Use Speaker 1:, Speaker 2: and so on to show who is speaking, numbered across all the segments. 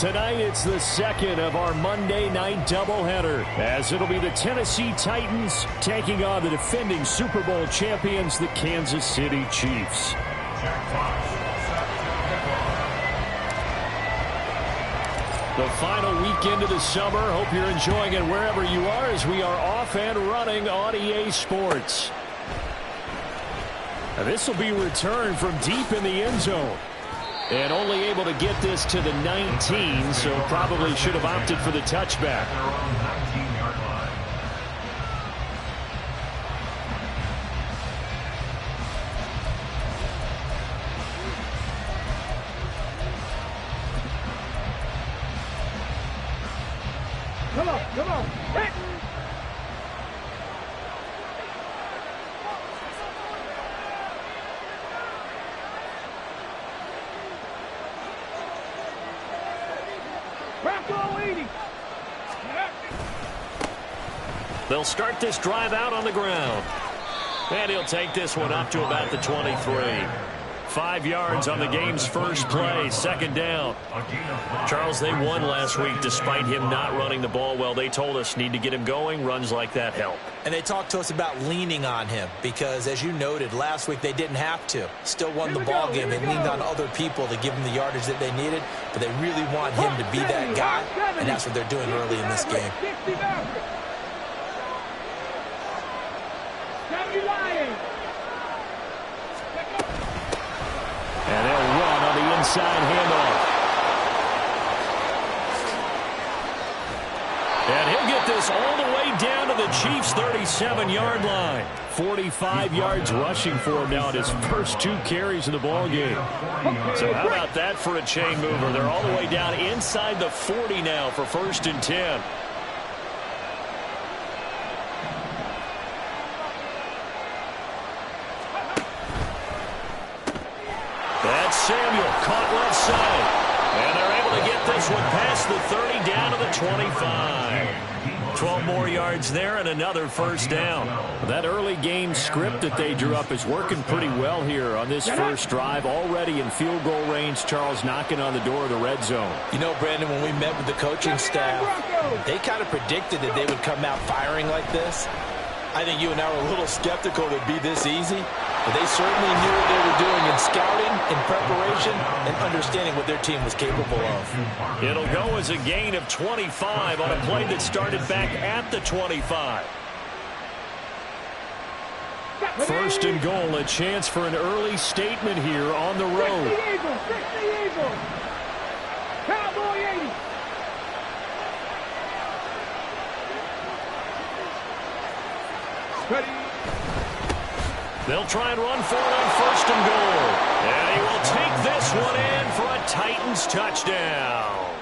Speaker 1: Tonight, it's the second of our Monday night doubleheader, as it'll be the Tennessee Titans taking on the defending Super Bowl champions, the Kansas City Chiefs. The final weekend of the summer. Hope you're enjoying it wherever you are, as we are off and running on EA Sports. Now, this will be returned from deep in the end zone. And only able to get this to the 19, so probably should have opted for the touchback.
Speaker 2: Come on, come on. Hit.
Speaker 1: They'll start this drive out on the ground. And he'll take this one up to about the 23. 5 yards on the game's first play, second down. Charles, they won last week despite him not running the ball well. They told us need to get him going. Runs like that help.
Speaker 3: And they talked to us about leaning on him because, as you noted, last week they didn't have to. Still won the ball game. They leaned on other people to give him the yardage that they needed, but they really want him to be that guy, and that's what they're doing early in this game.
Speaker 1: And they'll run on the inside handoff. And he'll get this all the way down to the Chiefs' 37-yard line. 45 yards rushing for him now at his first 2 carries in the ballgame. So how about that for a chain mover? They're all the way down inside the 40 now for 1st and 10. Samuel caught left side. And they're able to get this one past the 30 down to the 25. 12 more yards there and another first down. That early game script that they drew up is working pretty well here on this first drive. Already in field goal range, Charles knocking on the door of the red zone.
Speaker 3: You know, Brandon, when we met with the coaching staff, they kind of predicted that they would come out firing like this. I think you and I were a little skeptical it would be this easy, but they certainly knew what they were doing in scouting, in preparation, and understanding what their team was capable of.
Speaker 1: It'll go as a gain of 25 on a play that started back at the 25. 1st and goal, a chance for an early statement here on the road.
Speaker 2: Cowboy 80. Ready.
Speaker 1: They'll try and run for it on 1st and goal. And he will take this one in for a Titans touchdown.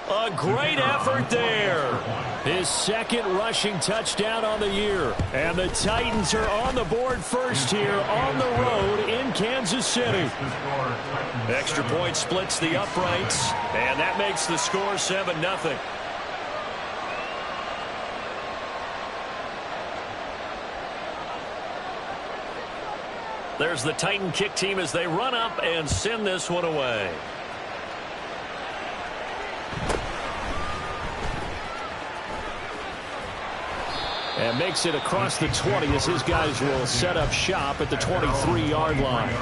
Speaker 1: A great effort there. His 2nd rushing touchdown on the year. And the Titans are on the board first here on the road in Kansas City. Extra point splits the uprights. And that makes the score 7-0. There's the Titan kick team as they run up and send this one away. And makes it across the 20 as his guys will set up shop at the 23-yard line.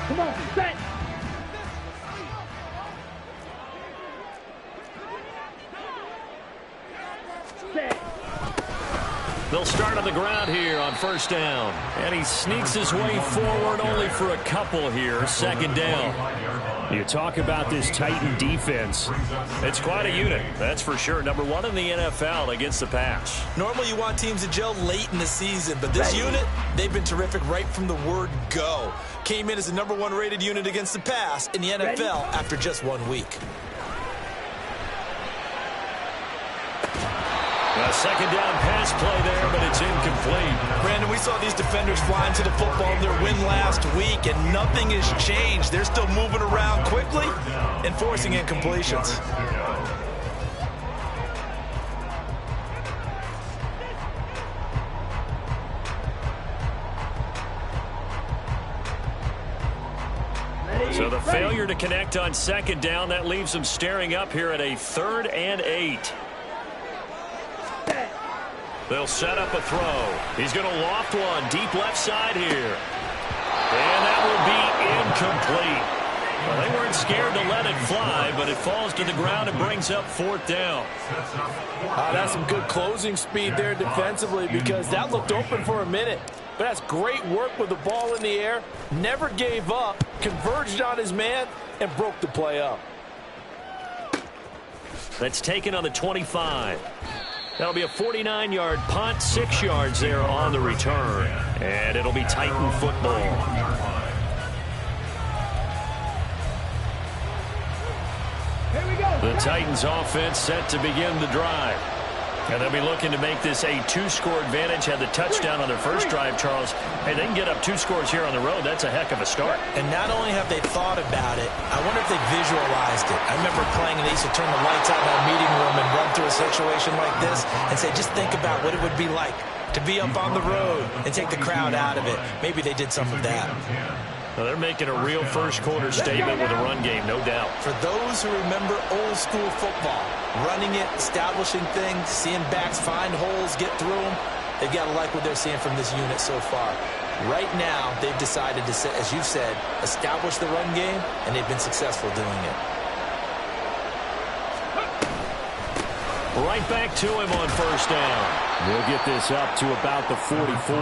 Speaker 2: Come on, set. Set.
Speaker 1: They'll start on the ground here on 1st down. And he sneaks his way forward only for a couple here. 2nd down. You talk about this Titan defense. It's quite a unit, that's for sure. Number 1 in the NFL against the pass.
Speaker 3: Normally you want teams to gel late in the season, but this unit, they've been terrific right from the word go. Came in as the number 1 rated unit against the pass in the NFL after just 1 week.
Speaker 1: A second down pass play there, but it's incomplete.
Speaker 3: Brandon, we saw these defenders flying to the football in their win last week, and nothing has changed. They're still moving around quickly and forcing incompletions.
Speaker 1: So the failure to connect on second down, that leaves them staring up here at a 3rd and 8. They'll set up a throw. He's going to loft one deep left side here. And that will be incomplete. Well, they weren't scared to let it fly, but it falls to the ground and brings up 4th down.
Speaker 3: That's some good closing speed there defensively, because that looked open for a minute. But that's great work with the ball in the air. Never gave up, converged on his man, and broke the play up.
Speaker 1: That's taken on the 25. That'll be a 49-yard punt, 6 yards there on the return. And it'll be Titan football.
Speaker 2: Here we go.
Speaker 1: The Titans offense set to begin the drive. And they'll be looking to make this a 2-score advantage. Had the touchdown on their first drive, Charles. Hey, they can get up 2 scores here on the road. That's a heck of a start.
Speaker 3: And not only have they thought about it, I wonder if they visualized it. I remember playing, and they used to turn the lights out in our meeting room and run through a situation like this and say, just think about what it would be like to be up on the road and take the crowd out of it. Maybe they did some of that.
Speaker 1: Well, they're making a real first-quarter statement with a run game, no doubt.
Speaker 3: For those who remember old-school football, running it, establishing things, seeing backs find holes, get through them, they've got to like what they're seeing from this unit so far. Right now, they've decided to, as you said, establish the run game, and they've been successful doing it.
Speaker 1: Right back to him on first down. We'll get this up to about the 44.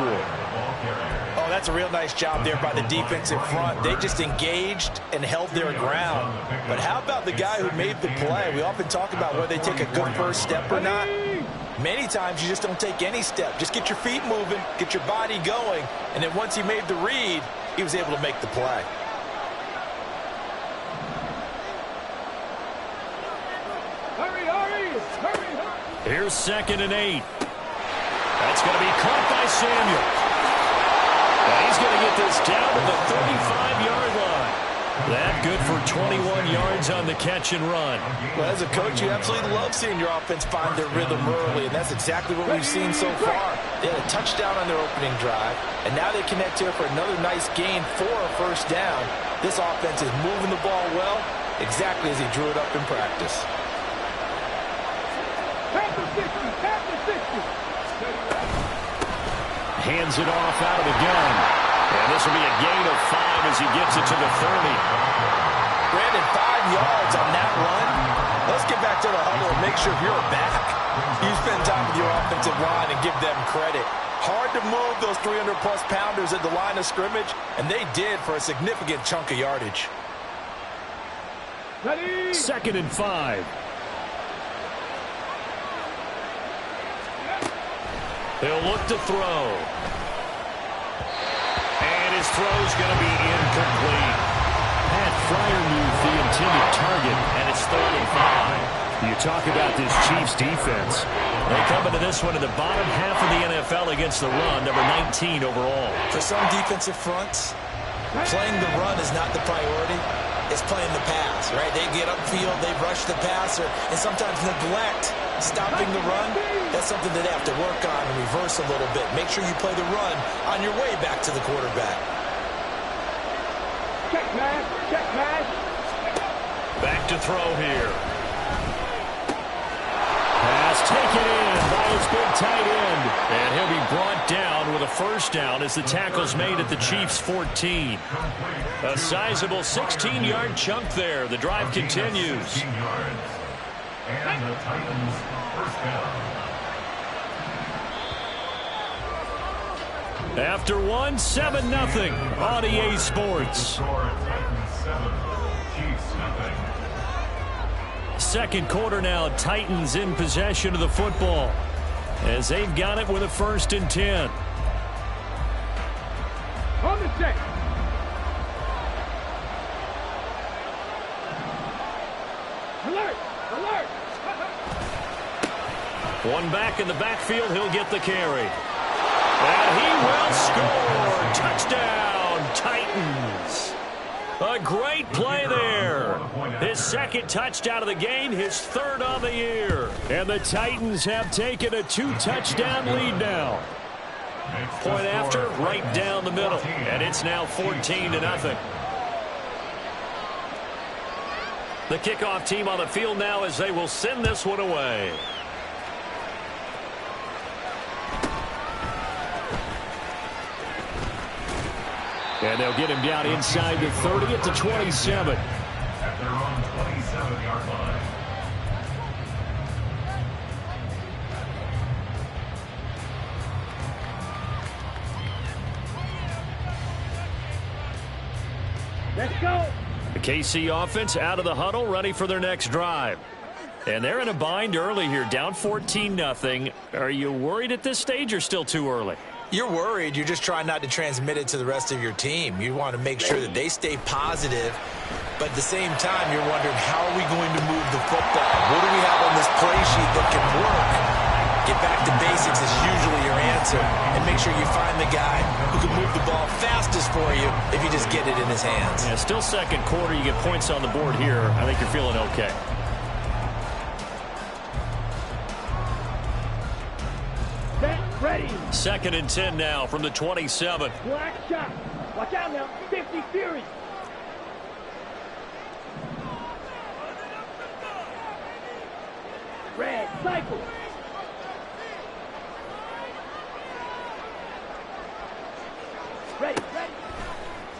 Speaker 3: Oh, that's a real nice job there by the defensive front. They just engaged and held their ground. But how about the guy who made the play? We often talk about whether they take a good first step or not. Many times you just don't take any step. Just get your feet moving, get your body going, and then once he made the read, he was able to make the play.
Speaker 2: Hurry, hurry, hurry, hurry.
Speaker 1: Here's 2nd and 8. That's going to be caught by Samuel. And he's going to get this down to the 35-yard line. That good for 21 yards on the catch and run.
Speaker 3: Well, as a coach, you absolutely love seeing your offense find their rhythm early, and that's exactly what we've seen so far. They had a touchdown on their opening drive, and now they connect here for another nice gain for a first down. This offense is moving the ball well, exactly as he drew it up in practice.
Speaker 2: Half the 60, half the 60.
Speaker 1: Hands it off out of the gun. And this will be a gain of 5 as he gets it to the 30.
Speaker 3: Brandon, 5 yards on that run. Let's get back to the huddle and make sure you're back. You spend time with your offensive line and give them credit. Hard to move those 300-plus pounders at the line of scrimmage, and they did for a significant chunk of yardage.
Speaker 2: Ready?
Speaker 1: 2nd and 5. They'll look to throw. And his throw's going to be incomplete. Pat Fryermuth, the intended target, and it's 3rd and 5. You talk about this Chiefs defense. They come into this one in the bottom half of the NFL against the run, number 19 overall.
Speaker 3: For some defensive fronts, playing the run is not the priority. It's playing the pass, right? They get upfield, they rush the passer, and sometimes neglect stopping the run. That's something that they have to work on and reverse a little bit. Make sure you play the run on your way back to the quarterback.
Speaker 2: Check pass, check pass.
Speaker 1: Back to throw here. Pass taken in by his big tight end. And he'll be brought down with a first down as the tackle's made at the Chiefs' 14. A sizable 16-yard chunk there. The drive continues. And the Titans first down. After one, 7-0 on EA Sports. Second quarter now, Titans in possession of the football as they've got it with a 1st and 10.
Speaker 2: On the check. Alert! Alert!
Speaker 1: One back in the backfield. He'll get the carry. And he will score. Touchdown, Titans. A great play there. His second touchdown of the game, his third on the year. And the Titans have taken a 2-touchdown lead now. Point after, right down the middle. And it's now 14-0. The kickoff team on the field now as they will send this one away. And they'll get him down inside the 30 at the 27.
Speaker 4: At their own 27-yard line.
Speaker 2: Let's go.
Speaker 1: The KC offense out of the huddle, ready for their next drive. And they're in a bind early here, down 14-0. Are you worried at this stage or still too early?
Speaker 3: You're worried. You're just trying not to transmit it to the rest of your team. You want to make sure that they stay positive, but at the same time, you're wondering, how are we going to move the football? What do we have on this play sheet that can work? Get back to basics is usually your answer, and make sure you find the guy who can move the ball fastest for you if you just get it in his hands.
Speaker 1: Yeah, still second quarter. You get points on the board here. I think you're feeling okay.
Speaker 2: Ready.
Speaker 1: 2nd and 10 now from the 27.
Speaker 2: Black shot. Watch out now. 50 Fury. Red cycle. Ready.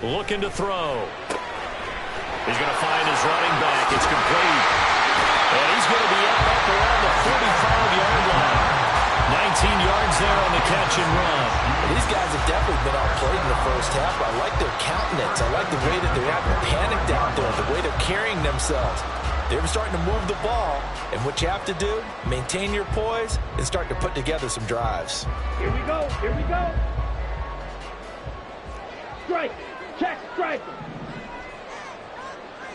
Speaker 1: Looking to throw. He's going to find his running back. It's complete. And he's going to be up around the 45-yard line. 19 yards there on the catch and run.
Speaker 3: These guys have definitely been outplayed in the first half. I like their countenance. I like the way that they're having panicked out there, the way they're carrying themselves. They're starting to move the ball, and what you have to do, maintain your poise and start to put together some drives.
Speaker 2: Here we go. Strike. Check, strike.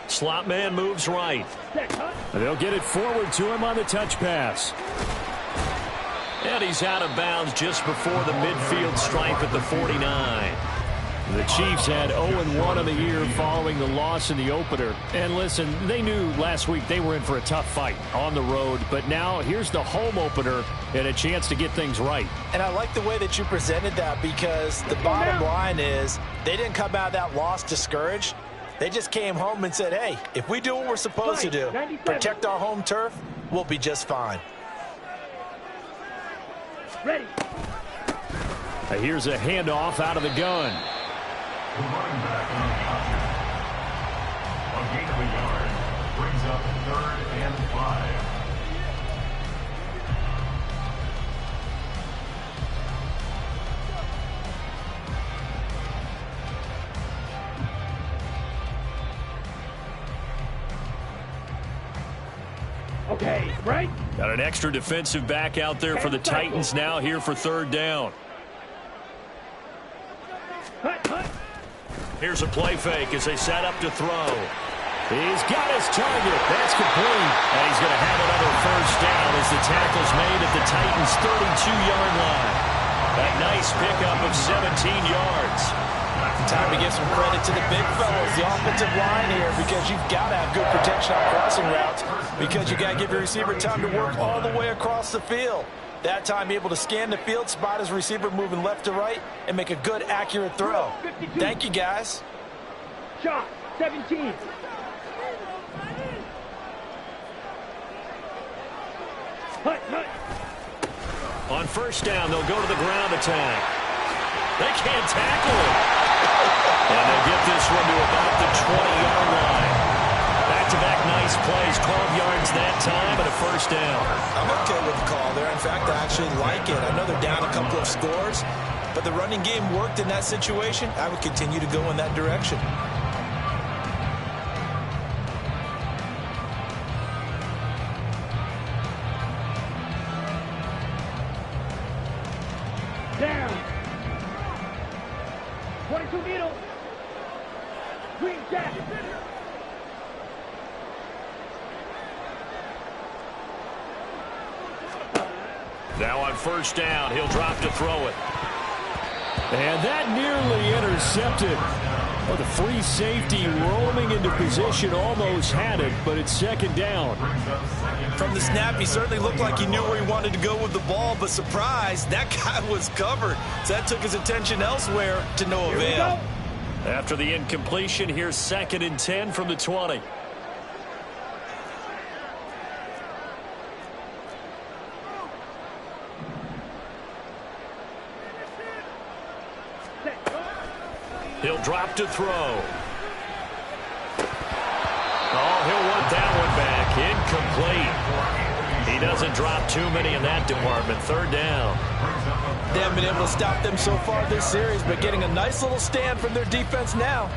Speaker 1: Slot man moves right.
Speaker 2: Check, huh?
Speaker 1: And they'll get it forward to him on the touch pass. And he's out of bounds just before the midfield stripe at the 49. The Chiefs had 0-1 on the year following the loss in the opener. And listen, they knew last week they were in for a tough fight on the road. But now here's the home opener and a chance to get things right.
Speaker 3: And I like the way that you presented that, because the bottom line is they didn't come out of that loss discouraged. They just came home and said, hey, if we do what we're supposed to do, protect our home turf, we'll be just fine.
Speaker 2: Ready.
Speaker 1: Here's a handoff out of the gun.
Speaker 4: The running back on the option. A gain of a yard brings up 3rd and 5.
Speaker 2: Okay, right.
Speaker 1: Got an extra defensive back out there for the Titans now here for 3rd down.
Speaker 2: Hut.
Speaker 1: Here's a play fake as they set up to throw. He's got his target. That's complete. And he's going to have another 1st down as the tackle's made at the Titans' 32-yard line. A nice pickup of 17 yards.
Speaker 3: Time to give some credit to the big fellas, the offensive line here, because you've got to have good protection on crossing routes, because you got to give your receiver time to work all the way across the field. That time able to scan the field, spot his receiver moving left to right, and make a good, accurate throw. Thank you, guys.
Speaker 2: Shot. 17. Hut.
Speaker 1: On 1st down, they'll go to the ground attack. They can't tackle him. And they'll get this one to about the 20-yard line. Back-to-back nice plays, 12 yards that time, and a 1st down.
Speaker 3: I'm okay with the call there. In fact, I actually like it. I know they're down a couple of scores, but the running game worked in that situation. I would continue to go in that direction.
Speaker 2: Down. 22 needle. Green jack.
Speaker 1: Now on first down, he'll drop to throw it.
Speaker 5: And that nearly intercepted. Well, the free safety roaming into position almost had it, but it's second down.
Speaker 3: From the snap, he certainly looked like he knew where he wanted to go with the ball, but surprise, that guy was covered. So that took his attention elsewhere to no avail.
Speaker 1: After the incompletion, here's 2nd and 10 from the 20. He'll drop to throw. Oh, he'll want that one back. Incomplete. He doesn't drop too many in that department. 3rd down.
Speaker 3: They haven't been able to stop them so far this series, but getting a nice little stand from their defense now.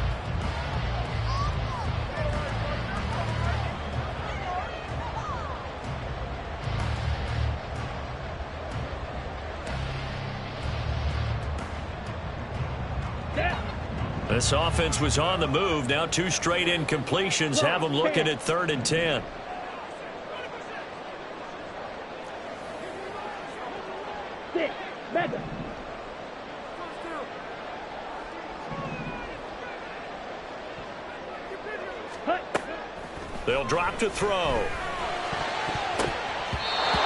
Speaker 1: This offense was on the move. Now 2 straight incompletions have them looking at 3rd and 10.
Speaker 2: Madden.
Speaker 1: They'll drop to throw.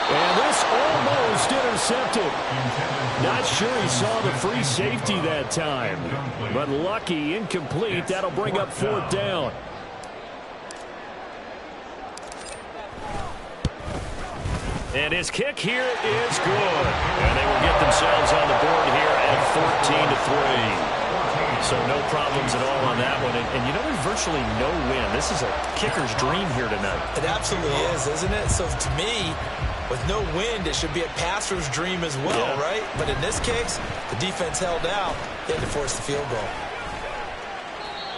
Speaker 5: And this almost intercepted. Not sure he saw the free safety that time. But lucky, incomplete. That'll bring up 4th down.
Speaker 1: And his kick here is good. And they will get themselves on the board here at 14-3. So no problems at all on that one. And you know, there's virtually no win. This is a kicker's dream here tonight.
Speaker 3: It absolutely is, isn't it? So to me, with no wind, it should be a passer's dream as well, right? But in this case, the defense held out. They had to force the field goal.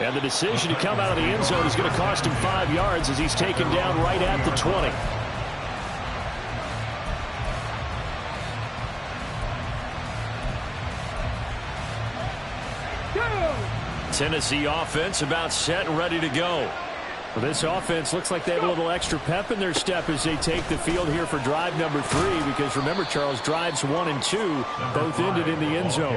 Speaker 5: And the decision to come out of the end zone is going to cost him 5 yards as he's taken down right at the 20.
Speaker 1: Tennessee offense about set and ready to go.
Speaker 5: Well, this offense looks like they have a little extra pep in their step as they take the field here for drive number 3. Because remember, Charles, drives 1 and 2 both ended in the end zone.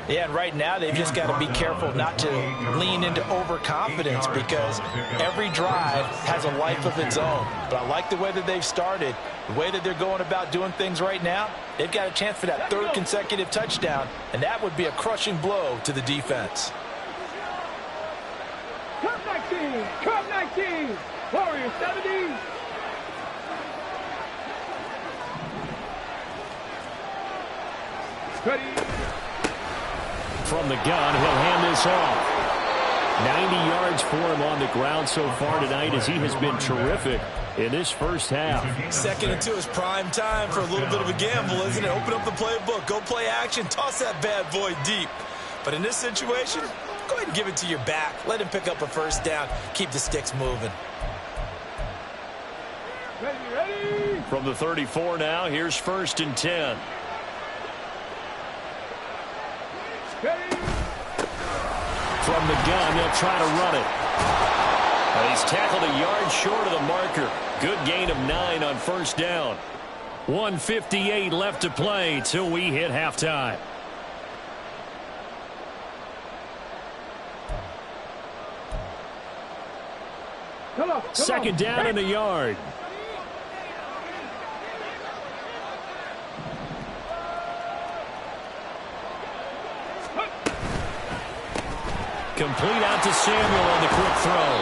Speaker 3: Yeah, and right now they've just got to be careful not to lean into overconfidence because every drive has a life of its own. But I like the way that they've started, the way that they're going about doing things right now. They've got a chance for that 3rd consecutive touchdown, and that would be a crushing blow to the defense.
Speaker 2: Come 19! Come 19! Warriors 70! Ready!
Speaker 5: From the gun, he'll hand this off. 90 yards for him on the ground so far tonight as he has been terrific in this first half.
Speaker 3: 2nd and 2 is prime time for a little bit of a gamble, isn't it? Open up the playbook, go play action, toss that bad boy deep. But in this situation, go ahead and give it to your back. Let him pick up a 1st down. Keep the sticks moving.
Speaker 2: Ready!
Speaker 1: From the 34 now, here's 1st and 10.
Speaker 2: Ready!
Speaker 5: From the gun, they'll try to run it.
Speaker 1: And he's tackled a yard short of the marker. Good gain of 9 on 1st down. 1:58 left to play till we hit halftime.
Speaker 2: Come on,
Speaker 5: 2nd down in the yard.
Speaker 1: Complete out to Samuel on the quick throw.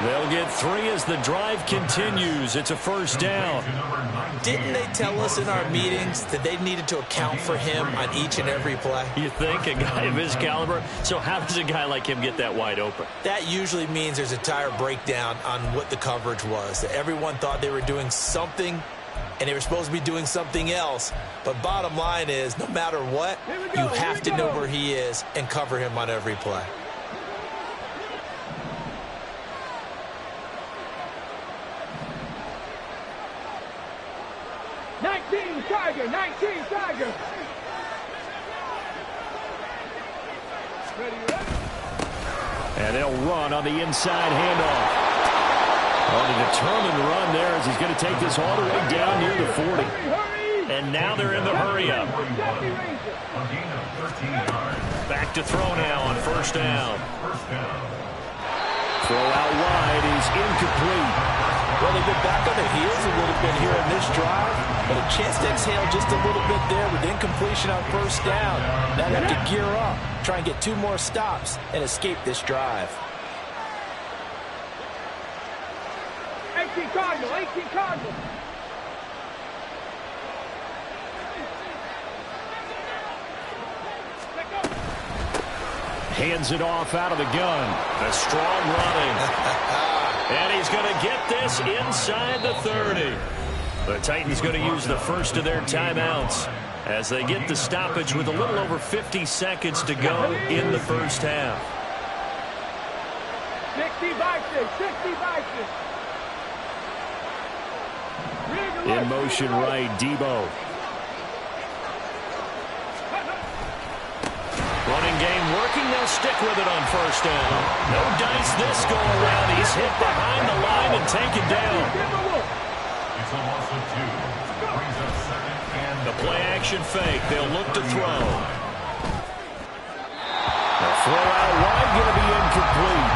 Speaker 1: They'll get 3 as the drive continues. It's a 1st down.
Speaker 3: Didn't they tell us in our meetings that they needed to account for him on each and every play?
Speaker 1: You think a guy of his caliber? So how does a guy like him get that wide open?
Speaker 3: That usually means there's a tire breakdown on what the coverage was. That everyone thought they were doing something, and they were supposed to be doing something else. But bottom line is, no matter what, you have to know where he is and cover him on every play.
Speaker 2: Tiger! 19 Tiger! Ready, ready.
Speaker 5: And they'll run on the inside handoff. On a determined run there as he's going to take this all the way down near the 40.
Speaker 2: Hurry, hurry!
Speaker 1: And now they're in the hurry-up.
Speaker 4: A gain of 13 yards.
Speaker 1: Back to throw now on first down.
Speaker 4: First down.
Speaker 5: Throw out wide is incomplete.
Speaker 3: Well, they've been back on their heels a little bit here in this drive, but a chance to exhale just a little bit there with incompletion on first down. Now they have to gear up, try and get 2 more stops, and escape this drive.
Speaker 2: 18 Cardinal, 18 Cardinal.
Speaker 5: Hands it off out of the gun.
Speaker 1: The strong running. And he's going to get this inside the 30. The Titans going to use the first of their timeouts as they get the stoppage with a little over 50 seconds to go in the first half.
Speaker 2: 60 Vikings, 60 Vikings.
Speaker 5: In motion right, Debo.
Speaker 1: Running game working. They'll stick with it on first down. No dice this go around. He's hit behind the line and taken down.
Speaker 4: It's a loss of 2. Brings up second and
Speaker 1: The play action fake. They'll look to throw.
Speaker 5: The throw out wide going to be incomplete.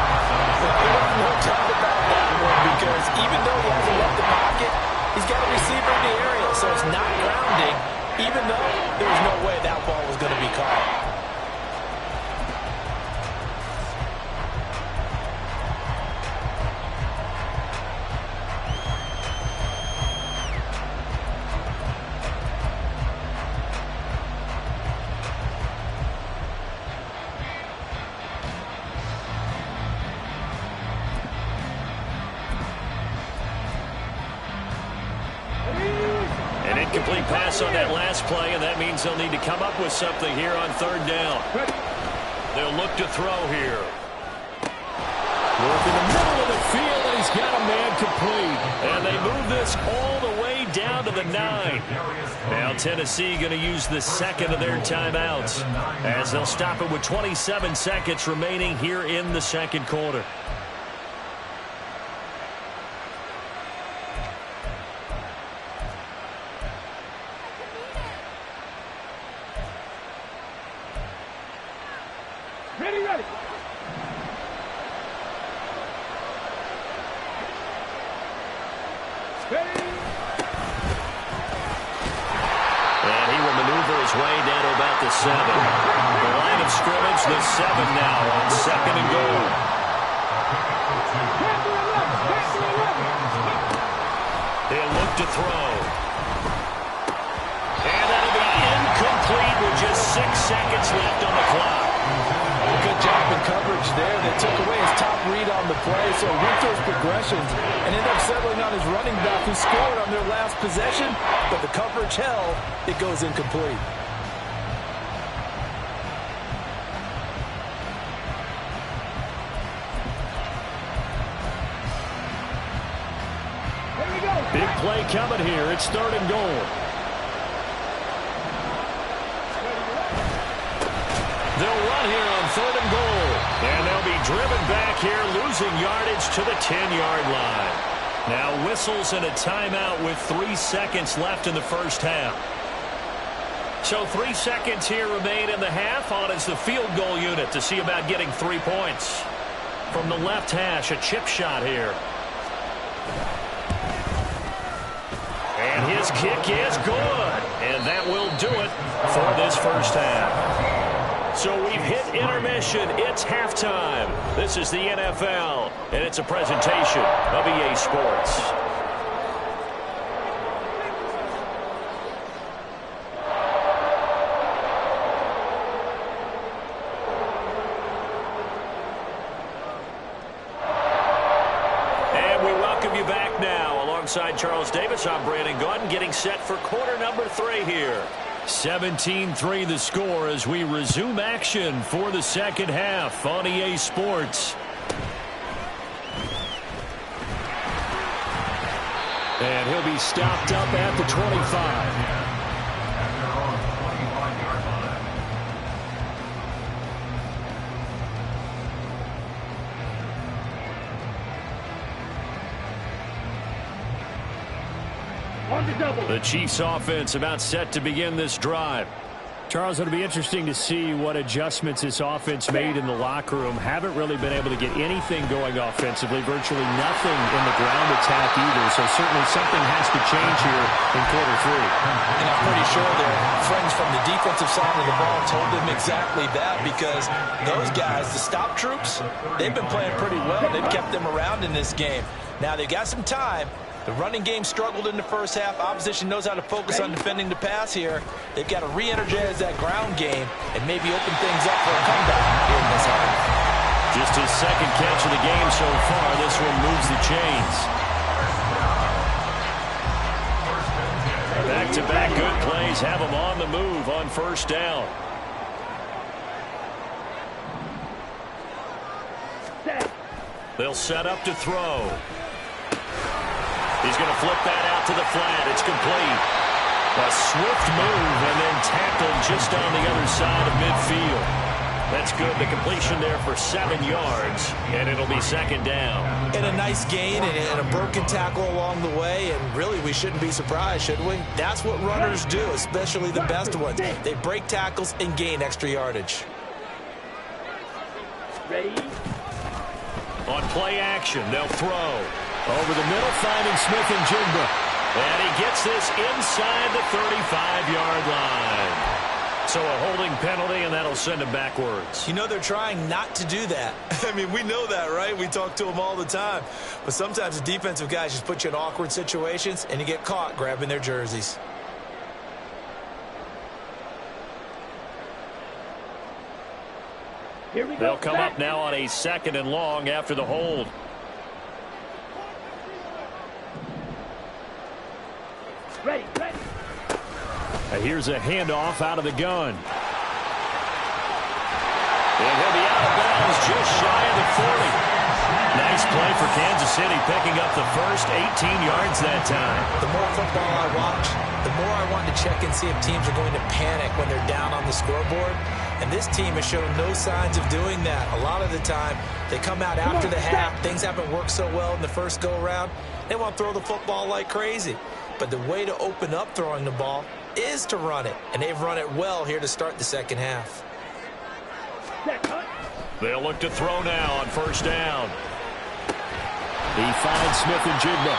Speaker 3: No doubt about that one, because even though he hasn't left the pocket, he's got a receiver in the area, so it's not grounding, even though there was no way that ball was going to be caught.
Speaker 1: Incomplete pass on that last play, and that means they'll need to come up with something here on third down. They'll look to throw here.
Speaker 5: Work in the middle of the field, and he's got a man complete.
Speaker 1: And they move this all the way down to the 9. Now Tennessee going to use the second of their timeouts as they'll stop it with 27 seconds remaining here in the second quarter.
Speaker 2: Ready, ready.
Speaker 1: And he will maneuver his way down to about the 7. The line of scrimmage, the 7 now on second and goal. They'll look to throw. And that'll be incomplete with just 6 seconds left on the clock.
Speaker 3: Good job in coverage there. They took away his top read on the play, so he went through his progressions and ended up settling on his running back who scored on their last possession, but the coverage held. It goes incomplete.
Speaker 5: Big play coming here. It's third and goal.
Speaker 1: They'll run here on third and goal. And they'll be driven back here, losing yardage to the 10-yard line. Now whistles and a timeout with 3 seconds left in the first half. So 3 seconds here remain in the half. On is the field goal unit to see about getting 3 points. From the left hash, a chip shot here. And his kick is good. And that will do it for this first half. So we've hit intermission. It's halftime. This is the NFL, and it's a presentation of EA Sports. And we welcome you back now. Alongside Charles Davis, I'm Brandon Gaudin, getting set for quarter number 3 here. 17-3 the score as we resume action for the second half on EA Sports.
Speaker 5: And he'll be stopped up at the 25.
Speaker 2: On the double.
Speaker 5: The Chiefs offense about set to begin this drive. Charles, it'll be interesting to see what adjustments this offense made in the locker room. Haven't really been able to get anything going offensively, virtually nothing in the ground attack either. So certainly something has to change here in quarter three.
Speaker 3: And I'm pretty sure their friends from the defensive side of the ball told them exactly that, because those guys, the stop troops, they've been playing pretty well. They've kept them around in this game. Now they've got some time. The running game struggled in the first half. Opposition knows how to focus on defending the pass here. They've got to re-energize that ground game and maybe open things up for a comeback here in this half.
Speaker 5: Just his second catch of the game so far. This one moves the chains. Back-to-back good plays have him on the move on first down. They'll set up to throw. He's going to flip that out to the flat. It's complete. A swift move and then tackled just on the other side of midfield. That's good. The completion there for 7 yards, and it'll be second down.
Speaker 3: And a nice gain and a broken tackle along the way, and really we shouldn't be surprised, should we? That's what runners do, especially the best ones. They break tackles and gain extra yardage.
Speaker 2: Ready?
Speaker 5: On play action, they'll throw. Over the middle, finding Smith-Njigba. And he gets this inside the 35-yard line. So a holding penalty, and that'll send him backwards.
Speaker 3: You know, they're trying not to do that. I mean, we know that, right? We talk to them all the time. But sometimes the defensive guys just put you in awkward situations, and you get caught grabbing their jerseys.
Speaker 2: Here we go.
Speaker 5: They'll come up now on a 2nd and long after the hold.
Speaker 2: Ready, ready.
Speaker 5: Here's a handoff out of the gun. And he'll be out of bounds just shy of the 40. Nice play for Kansas City, picking up the first 18 yards that time.
Speaker 3: The more football I watch, the more I want to check and see if teams are going to panic when they're down on the scoreboard. And this team has shown no signs of doing that. A lot of the time, they come out after the half. Things haven't worked so well in the first go-around. They want to throw the football like crazy. But the way to open up throwing the ball is to run it. And they've run it well here to start the second half.
Speaker 5: They'll look to throw now on first down. He finds Smith-Njigba.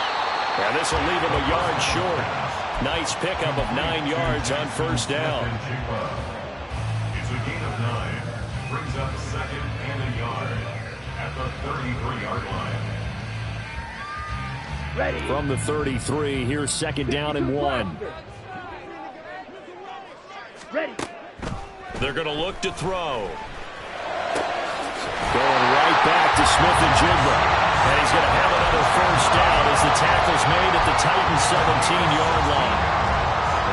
Speaker 5: And this will leave him a yard short. Nice pickup of 9 yards on first down.
Speaker 4: It's a gain of 9. Brings up 2nd and a yard at the 33-yard line.
Speaker 2: Ready.
Speaker 5: From the 33, here's 2nd down and 1.
Speaker 2: Ready.
Speaker 5: They're going to look to throw. Going right back to Smith-Njigba. And he's going to have another first down as the tackle's made at the Titans' 17-yard line.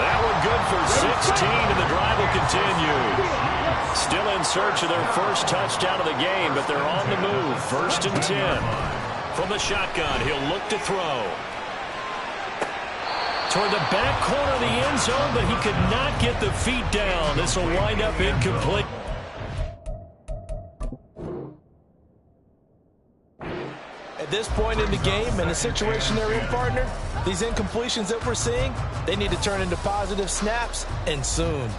Speaker 5: That one good for 16, and the drive will continue. Still in search of their first touchdown of the game, but they're on the move. 1st and 10. From the shotgun, he'll look to throw. Toward the back corner of the end zone, but he could not get the feet down. This will wind up incomplete.
Speaker 3: At this point in the game and the situation they're in, partner, these incompletions that we're seeing, they need to turn into positive snaps, and soon.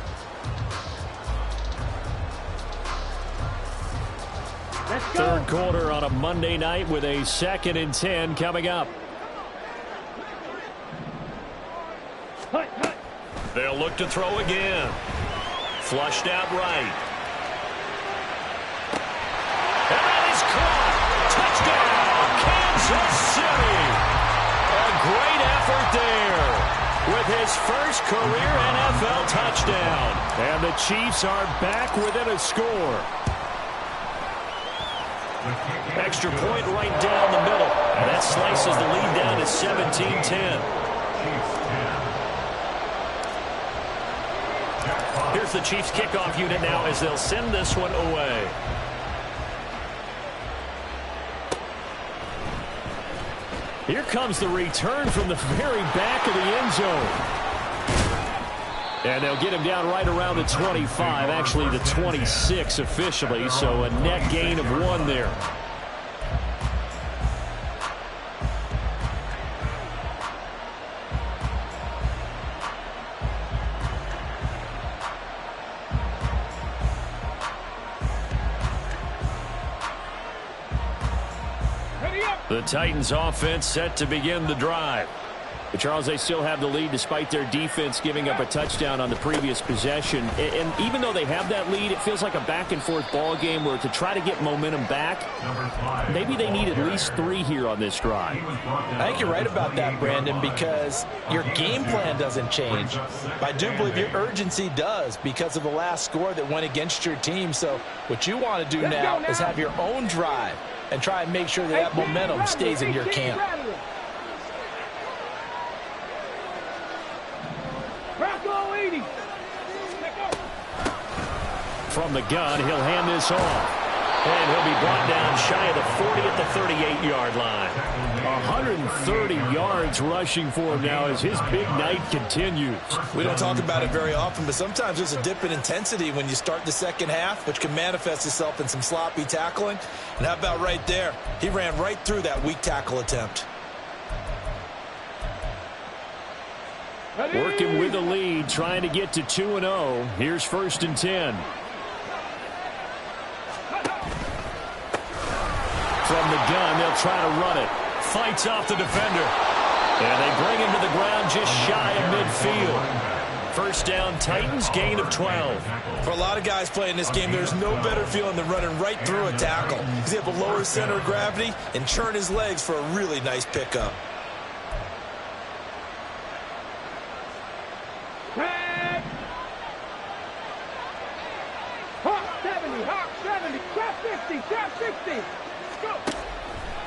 Speaker 2: Let's go.
Speaker 5: Third quarter on a Monday night with a 2nd and 10 coming up.
Speaker 2: Hut, hut.
Speaker 5: They'll look to throw again. Flushed out right. And that is caught. Touchdown, Kansas City. A great effort there with his first career NFL touchdown. And the Chiefs are back within a score. Extra point right down the middle. And that slices the lead down to 17-10. Here's the Chiefs kickoff unit now as they'll send this one away. Here comes the return from the very back of the end zone. And they'll get him down right around the 25, actually the 26 officially, so a net gain of 1 there.
Speaker 1: The Titans offense set to begin the drive.
Speaker 5: But Charles, they still have the lead despite their defense giving up a touchdown on the previous possession. And even though they have that lead, it feels like a back-and-forth ball game where to try to get momentum back, maybe they need at least 3 here on this drive.
Speaker 3: I think you're right about that, Brandon, because your game plan doesn't change. I do believe your urgency does because of the last score that went against your team. So what you want to do now is have your own drive and try and make sure that momentum stays in your camp.
Speaker 1: From the gun, he'll hand this off. And he'll be brought down shy of the 40 at the 38-yard line.
Speaker 5: 130 yards rushing for him now as his big night continues.
Speaker 3: We don't talk about it very often, but sometimes there's a dip in intensity when you start the second half, which can manifest itself in some sloppy tackling. And how about right there? He ran right through that weak tackle attempt.
Speaker 5: Working with the lead, trying to get to 2-0. Here's 1st and 10. From the gun, they'll try to run it.
Speaker 1: Fights off the defender. And they bring him to the ground just shy of midfield. First down, Titans, gain of 12.
Speaker 3: For a lot of guys playing this game, there's no better feeling than running right through a tackle. He's able to lower his center of gravity and churn his legs for a really nice pickup.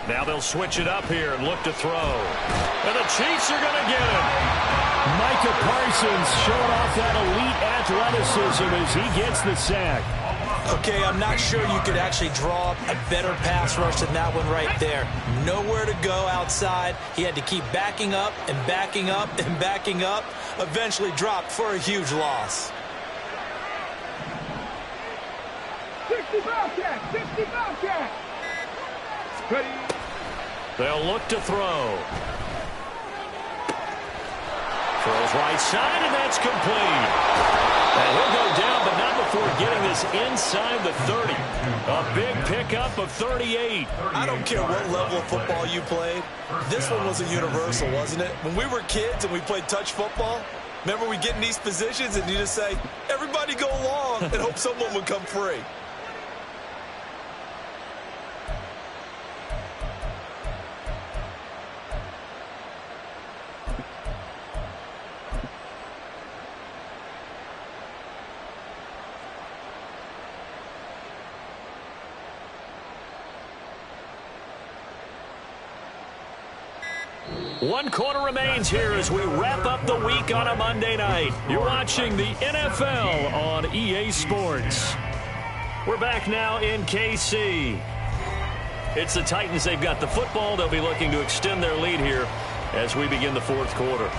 Speaker 1: Now they'll switch it up here and look to throw. And the Chiefs are going to get him.
Speaker 5: Micah Parsons showing off that elite athleticism as he gets the sack.
Speaker 3: Okay, I'm not sure you could actually draw up a better pass rush than that one right there. Nowhere to go outside. He had to keep backing up and backing up and backing up. Eventually dropped for a huge loss.
Speaker 2: 60 Bobcat! 60 Bobcat!
Speaker 1: They'll look to throw. Throws right side, and that's complete. And he'll go down, but not before getting this inside the 30. A big pickup of 38.
Speaker 3: I don't care what level of football you played. This one was a universal, wasn't it? When we were kids and we played touch football, remember we get in these positions and you just say, everybody go long, and hope someone would come free.
Speaker 1: One quarter remains here as we wrap up the week on a Monday night. You're watching the NFL on EA Sports. We're back now in KC. It's the Titans. They've got the football. They'll be looking to extend their lead here as we begin the 4th quarter.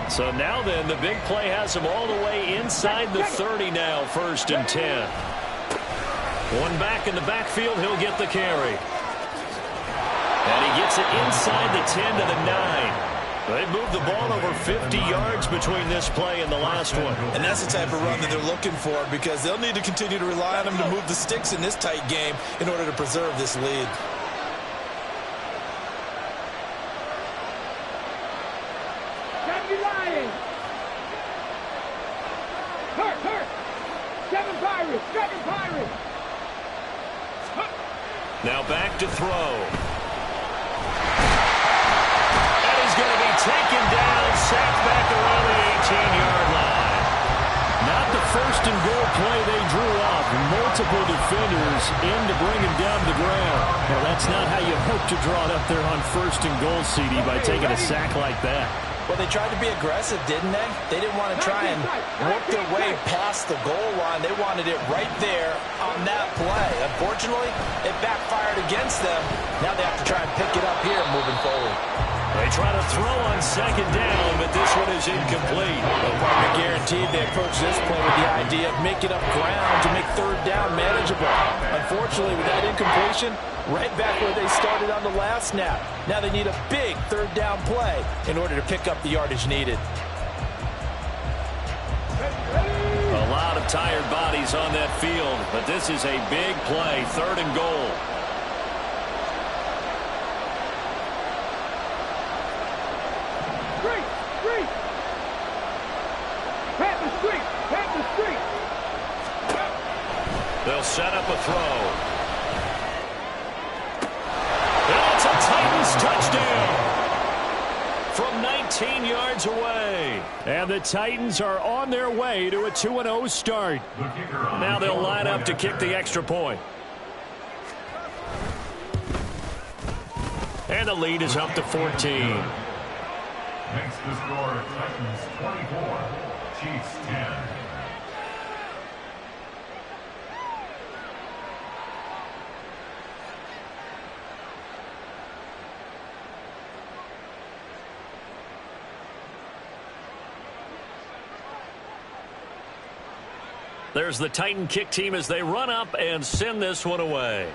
Speaker 1: So now then, the big play has them all the way inside the 30 now, 1st and 10. One back in the backfield, he'll get the carry. And he gets it inside the 10 to the 9. They moved the ball over 50 yards between this play and the last one.
Speaker 3: And that's the type of run that they're looking for because they'll need to continue to rely on him to move the sticks in this tight game in order to preserve this lead.
Speaker 1: Now back to throw. And he's going to be taken down, sacked back around the 18-yard line.
Speaker 5: Not the 1st and goal play they drew up. Multiple defenders in to bring him down to the ground. Well, that's not how you hope to draw it up there on 1st and goal, CD, by taking a sack like that.
Speaker 3: Well, they tried to be aggressive, didn't they? They didn't want to try and work their way past the goal line. They wanted it right there on that play. Unfortunately, it backfired against them. Now they have to try and pick it up here moving forward.
Speaker 1: They try to throw on 2nd down, but this one is incomplete.
Speaker 3: Well, partner guaranteed they approach this play with the idea of making up ground to make 3rd down manageable. Unfortunately, with that incompletion, right back where they started on the last snap. Now they need a big 3rd down play in order to pick up the yardage needed.
Speaker 1: A lot of tired bodies on that field, but this is a big play, 3rd and goal.
Speaker 2: Street! Pat the street!
Speaker 1: They'll set up a throw. And it's a Titans touchdown from 19 yards away. And the Titans are on their way to a 2-0 start. Now they'll line up to kick the extra point. And the lead is up to 14.
Speaker 4: Makes the score Titans 24, Chiefs 10.
Speaker 1: There's the Titan kick team as they run up and send this one away.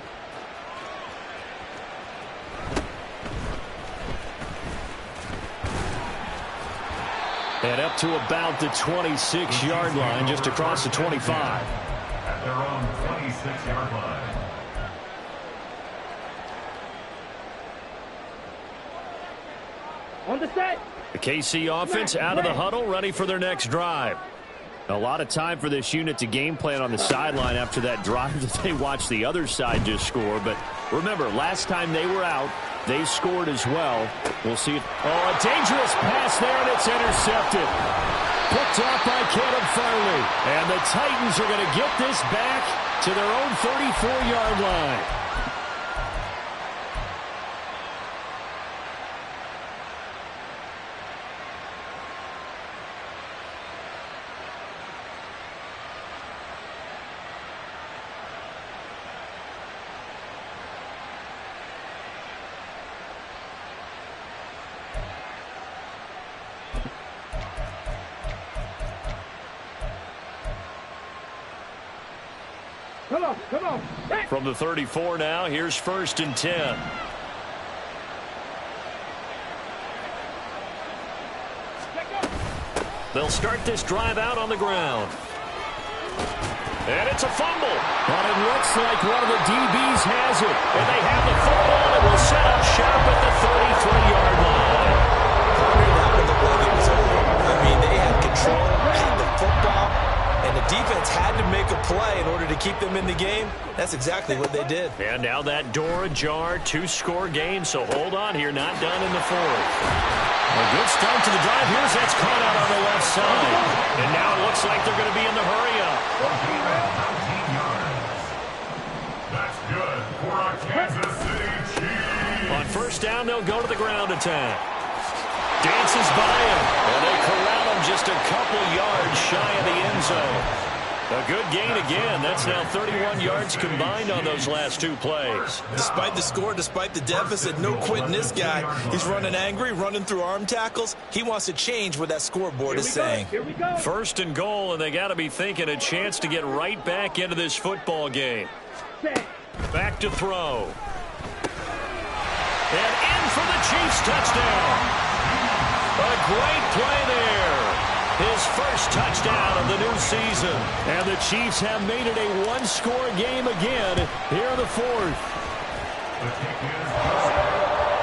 Speaker 1: And up to about the 26-yard line, just across the 25.
Speaker 4: At their own 26-yard line.
Speaker 2: On the set.
Speaker 1: The KC offense out of the huddle, ready for their next drive. A lot of time for this unit to game plan on the sideline after that drive that they watched the other side just score. But remember, last time they were out, they scored as well. We'll see. Oh, a dangerous pass there, and it's intercepted. Picked off by Caleb Farley. And the Titans are going to get this back to their own 34-yard line.
Speaker 2: Come on.
Speaker 1: From the 34 now, here's 1st and 10. They'll start this drive out on the ground. And it's a fumble. But it looks like one of the DBs has it. And they have the football and will set up shop at the 33-yard line.
Speaker 3: That when the ball game was over. I mean, they had control, had the football, and the defense had to make a play in order to keep them in the game. That's exactly what they did.
Speaker 1: And now that door ajar, 2-score game, so hold on here, not done in the 4th. A good start to the drive. Here's that's caught out on the left side. And now it looks like they're going to be in the hurry-up.
Speaker 4: 19 yards. That's good for our Kansas City Chiefs.
Speaker 1: On 1st down, they'll go to the ground attack. Dances by him. And they corral him just a couple yards shy of the end zone. A good gain again. That's now 31 yards combined on those last 2 plays.
Speaker 3: Despite the score, despite the deficit, no quitting this guy. He's running angry, running through arm tackles. He wants to change what that scoreboard is saying.
Speaker 2: Here we go.
Speaker 1: 1st and goal, and they got to be thinking a chance to get right back into this football game. Back to throw. And in for the Chiefs touchdown. A great play there. His first touchdown of the new season. And the Chiefs have made it a 1-score game again here in the 4th.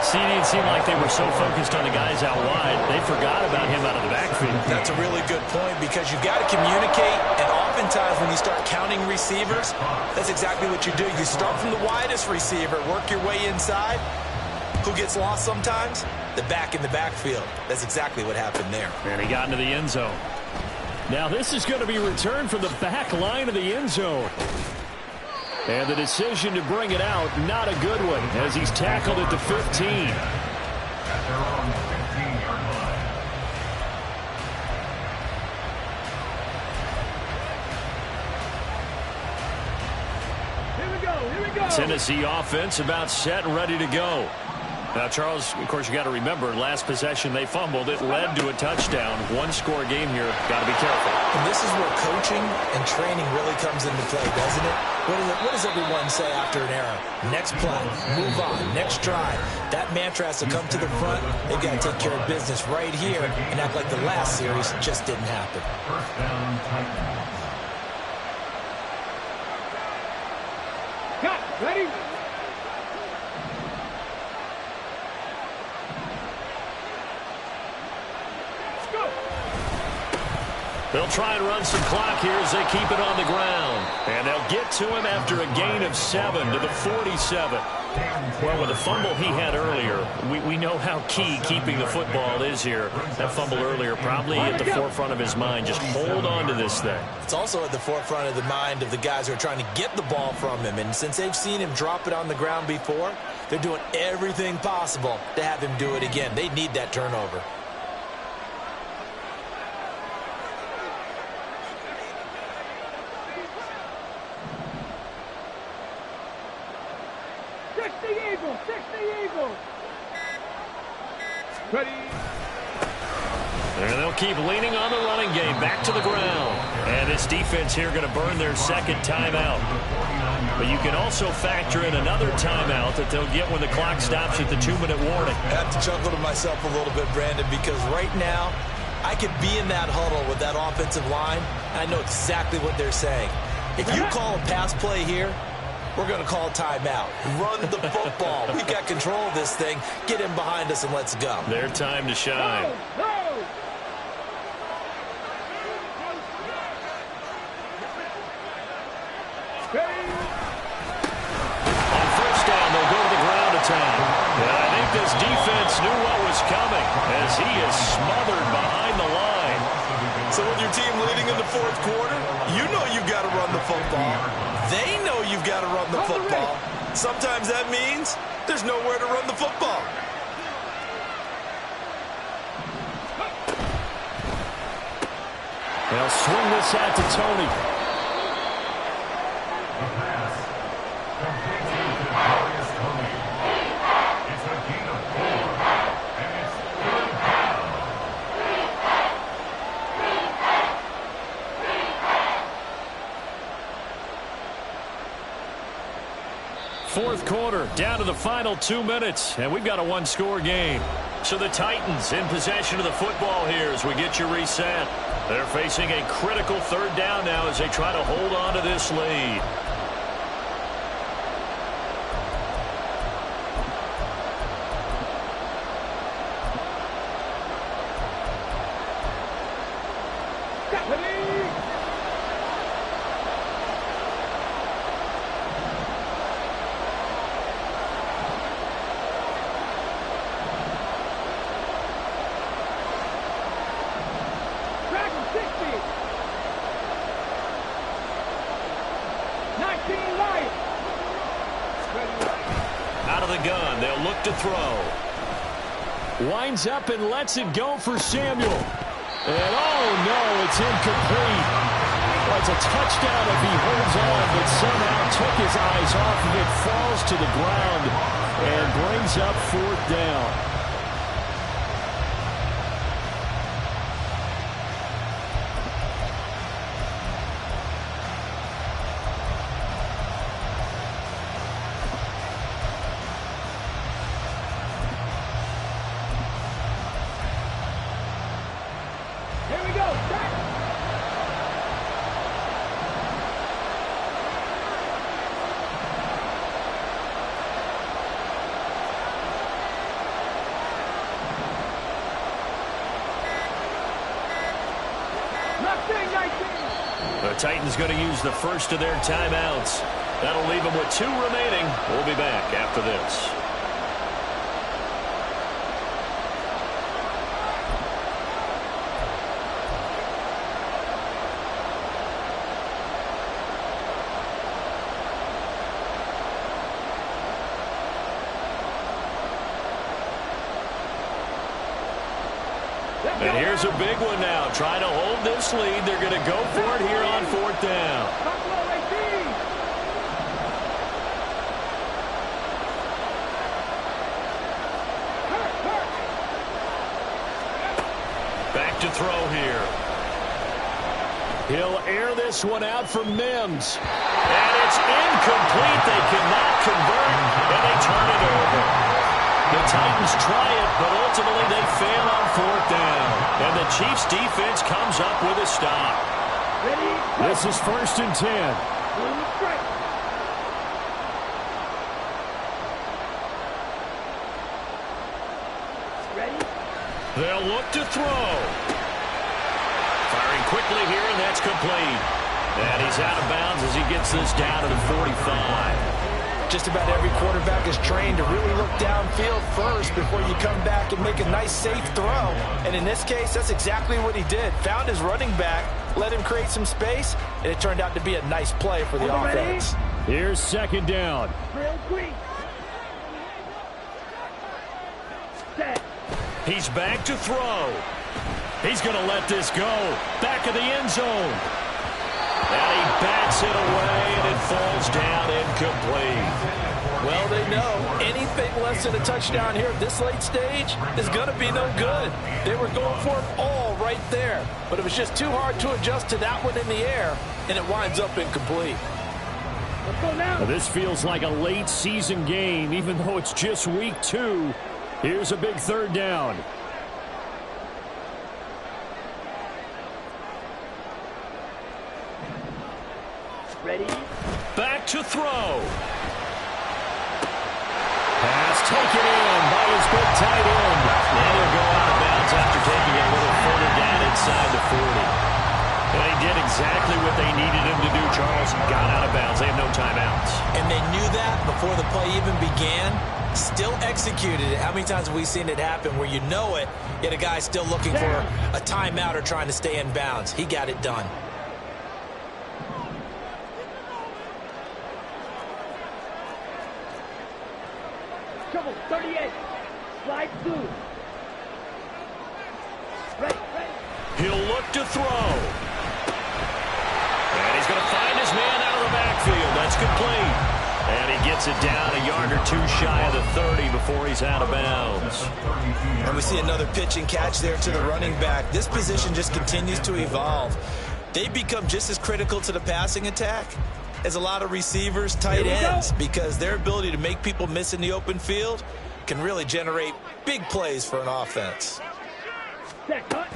Speaker 1: See, it didn't seem like they were so focused on the guys out wide, they forgot about him out of the backfield.
Speaker 3: That's a really good point because you've got to communicate, and oftentimes when you start counting receivers, that's exactly what you do. You start from the widest receiver, work your way inside. Who gets lost sometimes? The back in the backfield. That's exactly what happened there.
Speaker 1: And he got into the end zone. Now this is going to be returned from the back line of the end zone. And the decision to bring it out, not a good one, as he's tackled at the 15.
Speaker 4: At their own 15-yard line.
Speaker 2: Here we go.
Speaker 1: Tennessee offense about set and ready to go. Now, Charles, of course, you got to remember, last possession they fumbled. It led to a touchdown. 1-score game here. Got to be careful.
Speaker 3: And this is where coaching and training really comes into play, doesn't it? What does everyone say after an error? Next play, move on, next drive. That mantra has to come to the front. They've got to take care of business right here and act like the last series just didn't happen.
Speaker 4: 1st down, Titans.
Speaker 2: Ready? Let's go.
Speaker 1: They'll try and run some clock here as they keep it on the ground. And they'll get to him after a gain of 7 to the 47. Well, with the fumble he had earlier, we know how key keeping the football is here. That fumble earlier probably at the forefront of his mind. Just hold on to this thing.
Speaker 3: It's also at the forefront of the mind of the guys who are trying to get the ball from him. And since they've seen him drop it on the ground before, they're doing everything possible to have him do it again. They need that turnover.
Speaker 2: Ready?
Speaker 1: And they'll keep leaning on the running game. Back to the ground. And this defense here going to burn their second timeout. But you can also factor in another timeout that they'll get when the clock stops at the 2-minute warning.
Speaker 3: I have to chuckle to myself a little bit, Brandon, because right now I could be in that huddle with that offensive line. And I know exactly what they're saying. If you call a pass play here, we're going to call timeout. Run the football. We've got control of this thing. Get him behind us and let's go.
Speaker 1: Their time to shine.
Speaker 2: No!
Speaker 1: On first down, they'll go to the ground attack. And I think this defense knew what was coming as he is smothered behind the line.
Speaker 3: So with your team leading in the fourth quarter, you know you've got to run the football. They know you've got to run the football. Sometimes that means there's nowhere to run the football.
Speaker 1: They'll swing this out to Tony.
Speaker 4: The pass completed to Darius Tony. It's a gain of 4, and it's 3rd down.
Speaker 1: Fourth quarter, down to the final 2 minutes, and we've got a one-score game. So the Titans in possession of the football here as we get you reset. They're facing a critical 3rd down now as they try to hold on to this lead. To throw. Winds up and lets it go for Samuel. And oh no, it's incomplete. Well, it's a touchdown if he holds on, but somehow took his eyes off of it, falls to the ground, and brings up 4th down. The Titans going to use the first of their timeouts. That'll leave them with 2 remaining. We'll be back after this. And here's a big one now. Trying to hold this lead. They're going to go for it here on 4th down. Back to throw here. He'll air this one out for Mims. And it's incomplete. They cannot convert, and they turn it over. The Titans try it, but ultimately they fail on 4th down. And the Chiefs defense comes up with a stop. This is 1st and 10. They'll look to throw. Firing quickly here, and that's complete. And he's out of bounds as he gets this down to the 45.
Speaker 3: Just about every quarterback is trained to really look downfield first before you come back and make a nice, safe throw. And in this case, that's exactly what he did. Found his running back, let him create some space, and it turned out to be a nice play for the offense.
Speaker 5: Here's second down.
Speaker 2: Real quick. Set.
Speaker 1: He's back to throw. He's going to let this go. Back of the end zone. And he bats it away, and it falls down incomplete.
Speaker 3: Well, they know anything less than a touchdown here at this late stage is going to be no good. They were going for it all right there, but it was just too hard to adjust to that one in the air, and it winds up incomplete.
Speaker 2: Let's go now.
Speaker 5: This feels like a late season game, even though it's just week 2. Here's a big third down.
Speaker 2: Ready?
Speaker 1: Back to throw.
Speaker 5: Pass taken in by his big tight end.
Speaker 1: And he'll go out of bounds after taking it a little further down inside the 40. And he did exactly what they needed him to do, Charles. Got out of bounds. They have no timeouts.
Speaker 3: And they knew that before the play even began. Still executed it. How many times have we seen it happen where you know it, yet a guy's still looking for a timeout or trying to stay in bounds? He got it done.
Speaker 2: Trouble, 38. Slide through. Ready.
Speaker 1: He'll look to throw. And he's going to find his man out of the backfield. That's complete. And he gets it down a yard or two shy of the 30 before he's out of bounds.
Speaker 3: And we see another pitch and catch there to the running back. This position just continues to evolve. They become just as critical to the passing attack as a lot of receivers, tight ends, because their ability to make people miss in the open field can really generate big plays for an offense.
Speaker 2: Set, cut.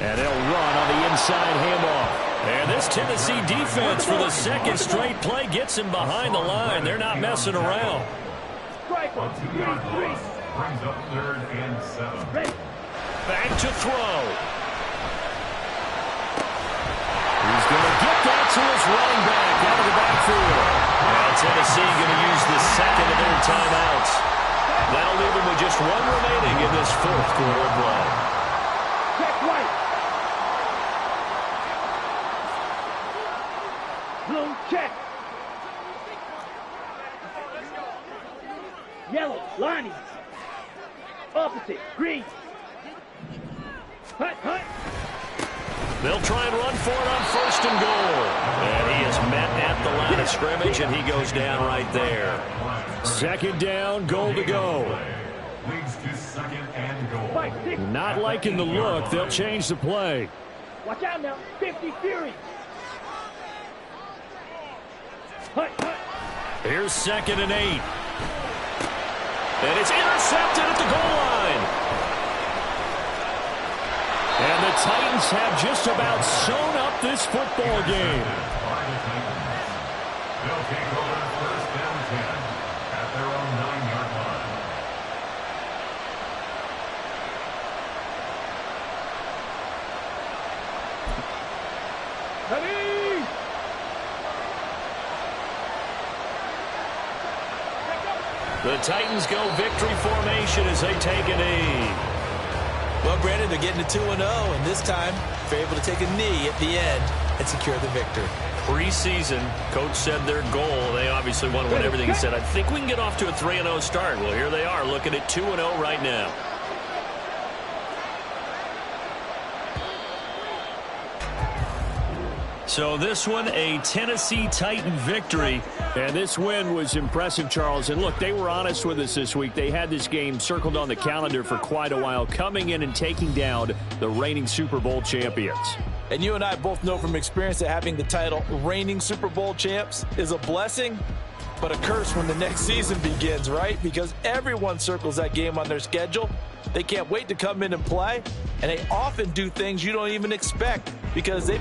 Speaker 5: And they'll run on the inside handoff. And this Tennessee defense for the second straight play gets him behind the line. They're not messing around.
Speaker 2: Strike one. 3-3.
Speaker 4: Brings up 3rd and 7.
Speaker 2: Ready.
Speaker 1: Back to throw.
Speaker 5: He's going to get that to his running back out of the backfield.
Speaker 1: And Tennessee going to use the second of their timeouts. That'll leave them with just one remaining in this 4th quarter of play.
Speaker 2: Check right. Blue check. Yellow, lining. Opposite, green. Hut.
Speaker 1: They'll try and run for it on 1st and goal. And he is met at the line of scrimmage, and he goes down right there.
Speaker 5: Second down, goal to go.
Speaker 4: Leads to 2nd and goal.
Speaker 5: Not liking the look. They'll change the play.
Speaker 2: Watch out now. 50 Fury. Hut.
Speaker 1: Here's 2nd and 8. And it's intercepted at the goal line.
Speaker 5: And the Titans have just about sewn up this football game.
Speaker 4: They'll take over 1st and 10 at their own 9-yard line.
Speaker 2: Ready.
Speaker 1: The Titans go victory formation as they take a knee.
Speaker 3: Well, Brandon, they're getting to 2-0, and this time they're able to take a knee at the end and secure the victory.
Speaker 1: Preseason, coach said their goal, they obviously want to win everything. He said, I think we can get off to a 3-0 start. Well, here they are looking at 2-0 right now. So this one, a Tennessee Titan victory.
Speaker 5: And this win was impressive, Charles. And look, they were honest with us this week. They had this game circled on the calendar for quite a while, coming in and taking down the reigning Super Bowl champions.
Speaker 3: And you and I both know from experience that having the title reigning Super Bowl champs is a blessing, but a curse when the next season begins, right? Because everyone circles that game on their schedule. They can't wait to come in and play, and they often do things you don't even expect because they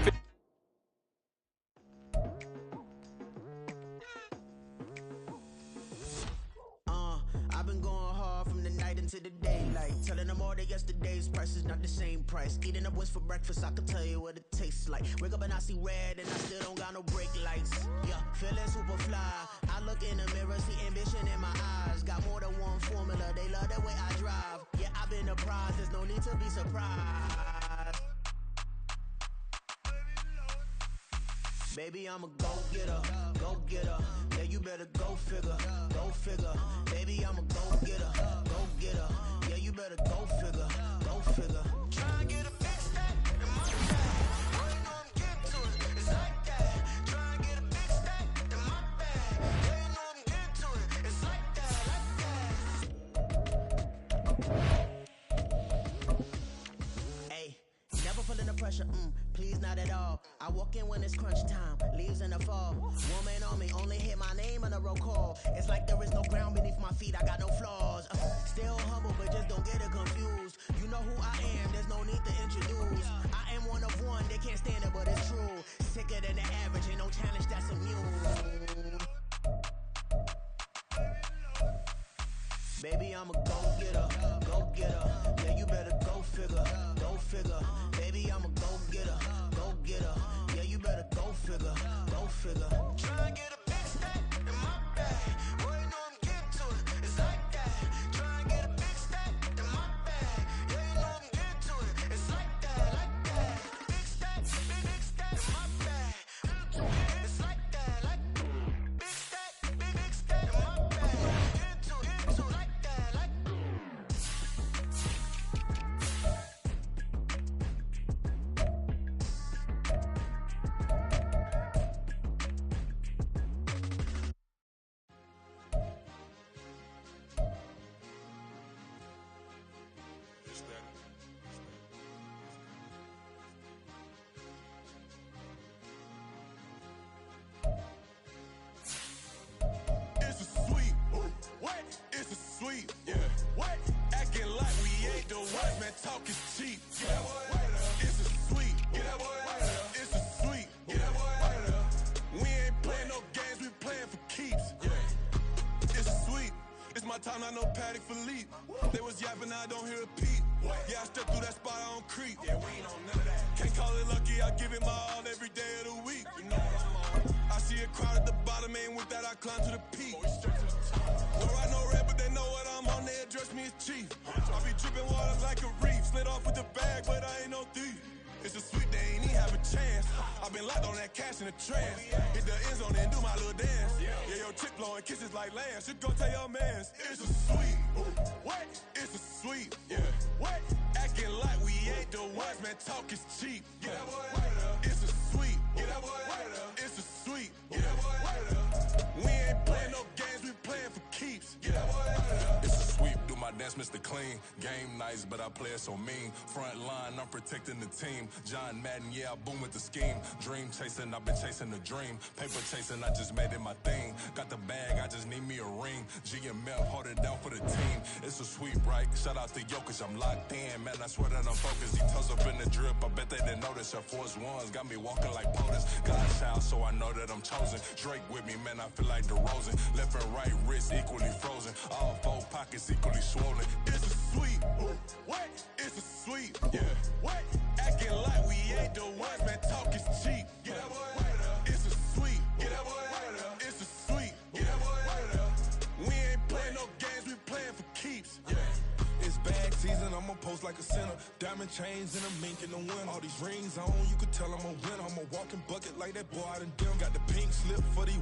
Speaker 6: I've been going hard from the night into the day. like. Telling them all that yesterday's price is not the same price. Eating up wings for breakfast, I can tell you what it tastes like. Wake up and I see red and I still don't got no brake lights. Yeah, feeling super fly. I look in the mirror, see ambition in my eyes. Got more than one formula, they love the way I drive. Yeah, I've been the prize, there's no need to be surprised. Baby, I'm a go-getter, go-getter. Yeah, you better go figure, go figure. Baby, I'm a go-getter, go-getter. Yeah, you better go figure, go figure. Try and get a big stack in my bag. Oh, you know I'm getting to it, it's like that. Try and get a big stack in my bag. Yeah, you know I'm getting to it, it's like that, Hey, never feeling the pressure, please not at all. I walk in when it's crunch time, leaves in the fall. Woman on me, only hit my name on a roll call. It's like there is no ground beneath my feet, I got no flaws. Still humble, but just don't get it confused. You know who I am, there's no need to introduce. I am one of one, they can't stand it, but it's true. Sicker than the average, ain't no challenge that's immune. Baby, I'm a go-getter, go-getter. Yeah, you better go figure, go figure. Baby, I'm a go-getter, go-getter. Yeah, you better go figure, go figure. Try and get a big stack in my bag. Boy, you know I'm getting to it, it's like that. Try and get a big stack in my bag. Yeah, you know I'm getting to it, it's like that, like that. Big stack in my bag. It's like that, like big stack in my bag. Get to it, like that, like.
Speaker 7: It's a sweet, what? It's a sweet, yeah. What? Acting like we ain't the ones, man. Talk is cheap. Get that boy right up. It's a sweet, get that boy right up. It's a sweet, get that boy right up. We ain't playing no games, we playing for keeps. Yeah. It's a sweet. It's my time, I know Patty Philippe. They was yapping, I don't hear a peep. Yeah, I step through that spot, I don't creep. Yeah, we ain't on none of that. Can't call it lucky, I give it my all every day of the week. You know what I'm on. I see a crowd at the bottom, and with that I climb to the peak. No right, no red, but they know what I'm on, they address me as chief. I be dripping water like a reef, slid off with the bag, but I ain't no thief. It's a sweet, they ain't even have a chance. I been locked on that cash in the trance. Hit the end zone and do my little dance. Yeah, your chick blowing kisses like lambs. You go tell your mans. It's a sweet. What? It's a sweet. Yeah. What? Acting like we ain't the ones, man. Talk is cheap. Get that boy right up. It's a sweet. Get that boy right up. It's a sweet. Get that boy right up. We ain't playing no games, we playing for keeps. Get that boy right up.
Speaker 8: It's a sweep, do my dance, Mr. Clean. Game nice, but I play it so mean. Front line, I'm protecting the team. John Madden, yeah, I boom with the scheme. Dream chasing, I've been chasing the dream. Paper chasing, I just made it my thing. Got the bag, I just need me a ring. G and Mel, hold it down for the team. It's a sweep, right? Shout out to Jokic, I'm locked in. Man, I swear that I'm focused. He toes up in the drip, I bet they didn't notice. Her force ones got me walking like POTUS. God's child, so I know that I'm chosen. Drake with me, man, I feel like DeRozan. Left and right wrist equally frozen. All four pockets equally swollen.
Speaker 7: It's a sweet. What? It's a sweet. Yeah. What? Acting like we ain't the ones, man. Talk is cheap. Get that boy right up. It's a sweet. Get that boy right up. It's a sweet. Get that boy right up. We ain't playing no games, we playing for keeps. Yeah.
Speaker 9: It's bag season, I'ma post like a sinner. Diamond chains and a mink in the wind. All these rings on, you could tell I'm a winner. I'm a walking bucket like that boy out in dim. Got the pink slip for these